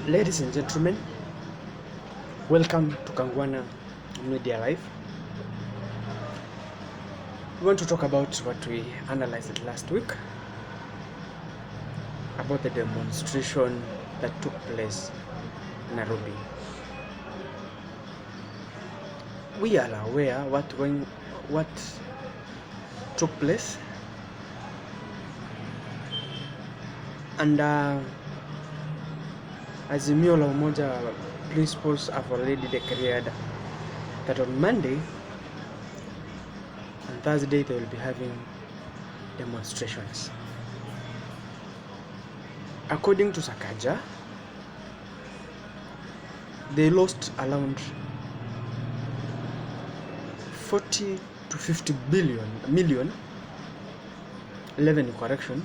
Ladies and gentlemen, welcome to Kangwana Media Live. We want to talk about what we analyzed last week about the demonstration that took place in Nairobi. We are aware what took place, and Azimio la Umoja principals have already declared that on Monday and Thursday they will be having demonstrations. According to Sakaja, they lost around 40 to 50 million, 11 correction.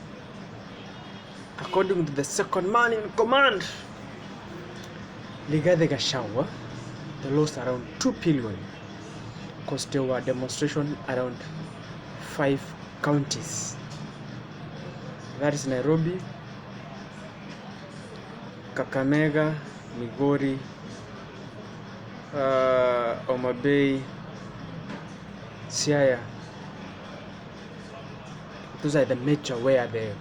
According to the second man in command, Rigathi Gachagua, they lost around 2 billion because there were demonstrations around 5 counties. That is Nairobi, Kakamega, Migori, Homa Bay, Siaya. Those are the major where the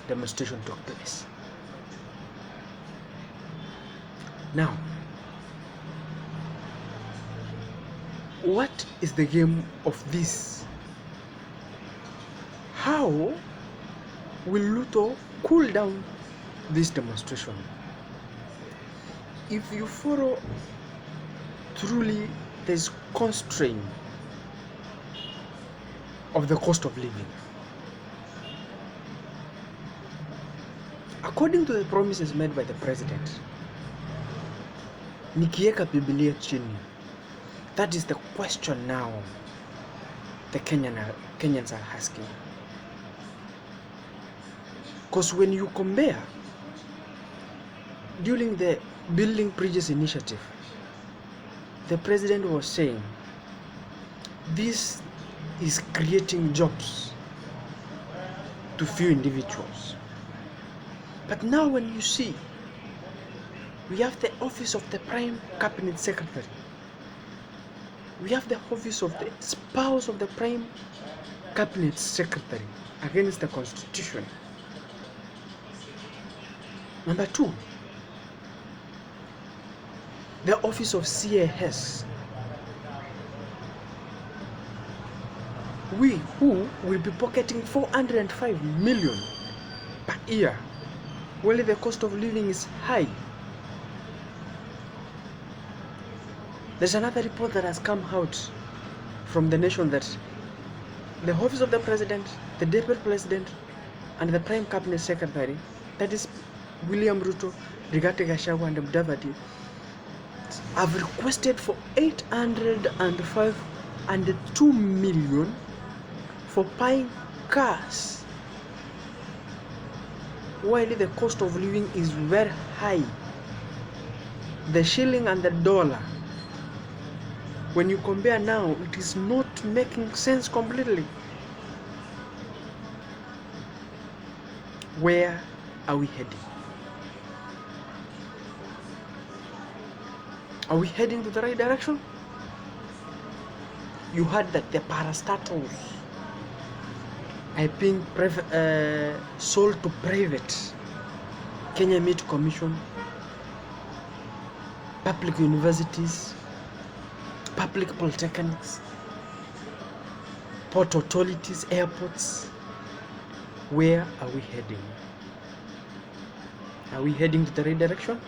demonstration took place. Now, what is the game of this? How will Ruto cool down this demonstration? If you follow truly, there's constraint of the cost of living. According to the promises made by the president, nikieka Biblia chini, that is the question now the Kenyans are asking. Because when you compare during the Building Bridges initiative, the president was saying this is creating jobs to few individuals. But now when you see, we have the office of the Prime Cabinet Secretary, we have the office of the spouse of the Prime Cabinet Secretary against the Constitution. Number 2, the office of CAS. We who will be pocketing 405 million per year, while the cost of living is high. There's another report that has come out from the nation that the office of the president, the deputy president, and the prime cabinet secretary, that is William Ruto, Rigathi Gachagua, and Mudavadi, have requested for 805 and 2 million for buying cars, while the cost of living is very high. The shilling and the dollar, when you compare now, it is not making sense completely. Where are we heading? Are we heading to the right direction? You heard that the parastatals are being sold to private. Kenya Meat Commission, public universities, public polytechnics, port authorities, airports. Where are we heading? Are we heading to the right direction?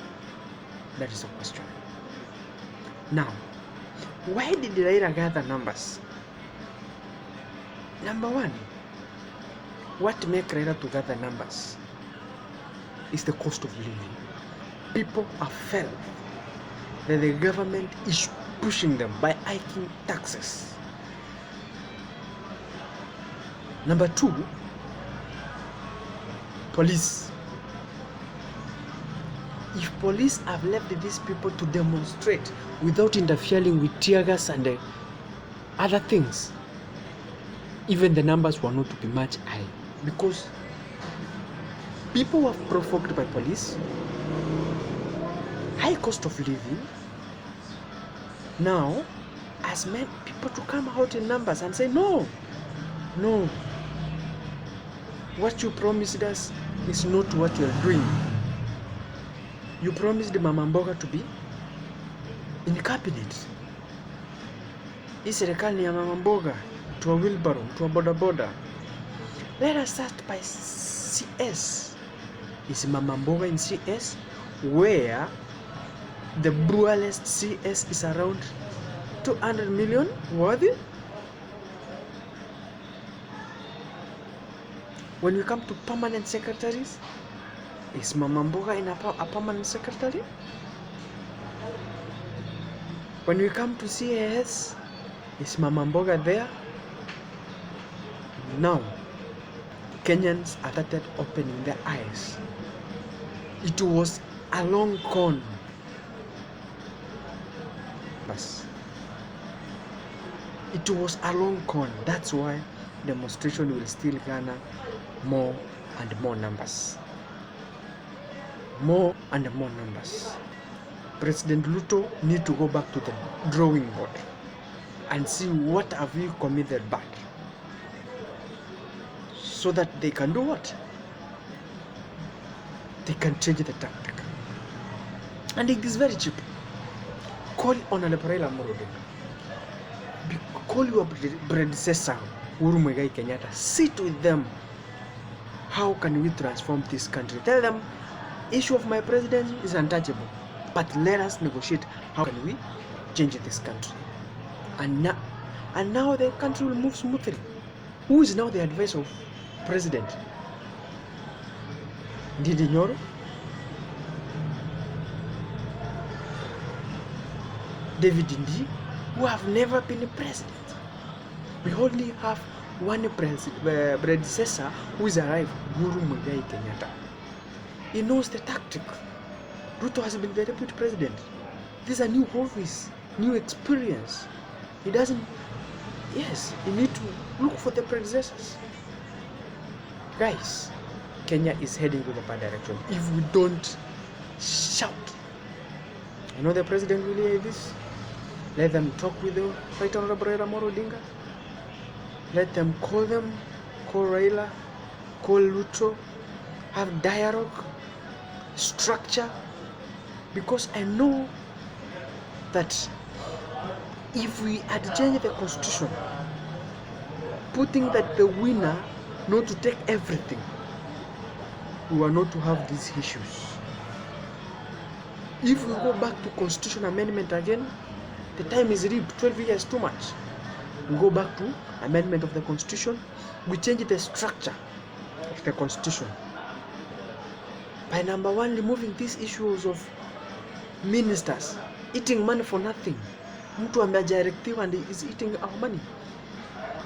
That is the question. Now, why did Raila gather numbers? Number 1, what makes Raila to gather numbers is the cost of living. People have felt that the government is pushing them by hiking taxes. Number 2, police. If police have left these people to demonstrate without interfering with tear gas and other things, even the numbers were not to be much high, because people were provoked by police, high cost of living. Now, as many people to come out in numbers and say, no, what you promised us is not what you're doing. You promised the Mama Mboga to be in cabinet. Hii serikali ni ya Mama Mboga, to a wheelbarrow, to a boda. Let us start by CS. Is Mama Mboga in CS, where the brutalist CS is around 200 million worthy? When we come to permanent secretaries, is Mama Mboga in a permanent secretary? When we come to CAS, is Mama Mboga there? Now, Kenyans have started opening their eyes. It was a long con. It was a long con. That's why demonstration will still garner more and more numbers. More and more numbers. President Ruto need to go back to the drawing board and see what have we committed bad, so that they can do what? They can change the tactic. And it is very cheap. Call Honorable Raila Amolo Odinga. Call your predecessor, Uhuru Muigai Kenyatta. Sit with them. How can we transform this country? Tell them, issue of my presidency is untouchable, but let us negotiate how can we change this country. And now the country will move smoothly. Who is now the advisor of president? Ndindi Nyoro? David Indi, who have never been a president. We only have one predecessor who is arrived, Uhuru Muigai Kenyatta. He knows the tactic. Ruto has been the deputy president. This is a new office, new experience. He doesn't, yes, you need to look for the predecessors. Guys, Kenya is heading to the bad direction if we don't shout. I know the president will hear this. Let them talk with the Right Honorable Raila Amolo Odinga. Let them call Raila, call Ruto, have dialogue, structure. Because I know that if we had changed the constitution, putting that the winner not to take everything, we were not to have these issues. If we go back to constitution amendment again, the time is rigged, 12 years too much. We go back to amendment of the constitution, we change the structure of the constitution. By number one, removing these issues of ministers eating money for nothing. Mtu ameajiriwa and is eating our money.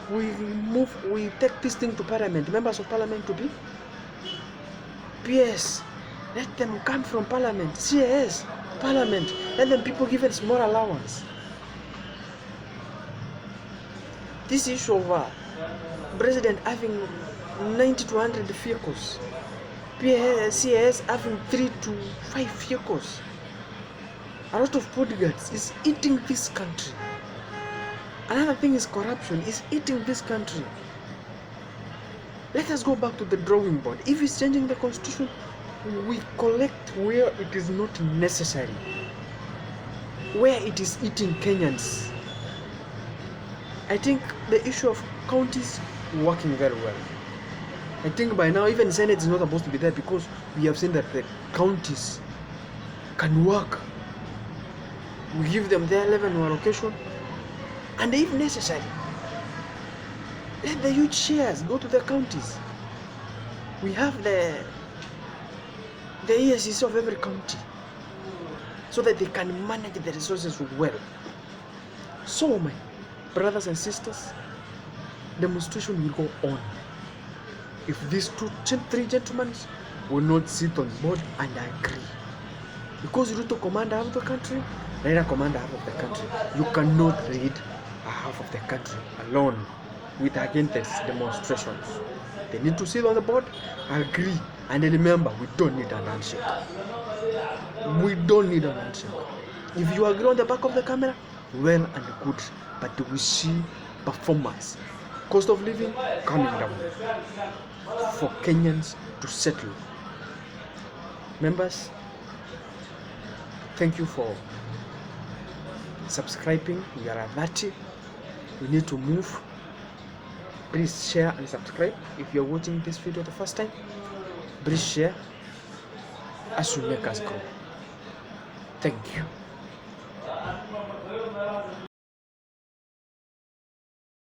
We take this thing to parliament, members of parliament to be PS. Let them come from parliament, CAS, parliament. Let them people give us more allowance. This issue of president having 90 to 100 vehicles, CAS having 3 to 5 vehicles. A lot of bodyguards is eating this country. Another thing is corruption is eating this country. Let us go back to the drawing board. If it's changing the constitution, we collect where it is not necessary, where it is eating Kenyans. I think the issue of counties working very well. I think by now even Senate is not supposed to be there, because we have seen that the counties can work. We give them their revenue allocation, and if necessary, let the huge shares go to the counties. We have the ESCs of every county, so that they can manage the resources well. So my brothers and sisters, demonstration will go on. If these three gentlemen will not sit on board and agree, because Ruto commander half of the country, Raila commander half of the country, you cannot lead a half of the country alone with against demonstrations. They need to sit on the board, agree, And remember, we don't need an handshake. We don't need an handshake. If you agree on the back of the camera, well and good. But we see performance. Cost of living coming down for Kenyans to settle. Members, thank you for subscribing. We are at 30. We need to move. Please share and subscribe. If you're watching this video the first time, please share as we make us grow. Thank you.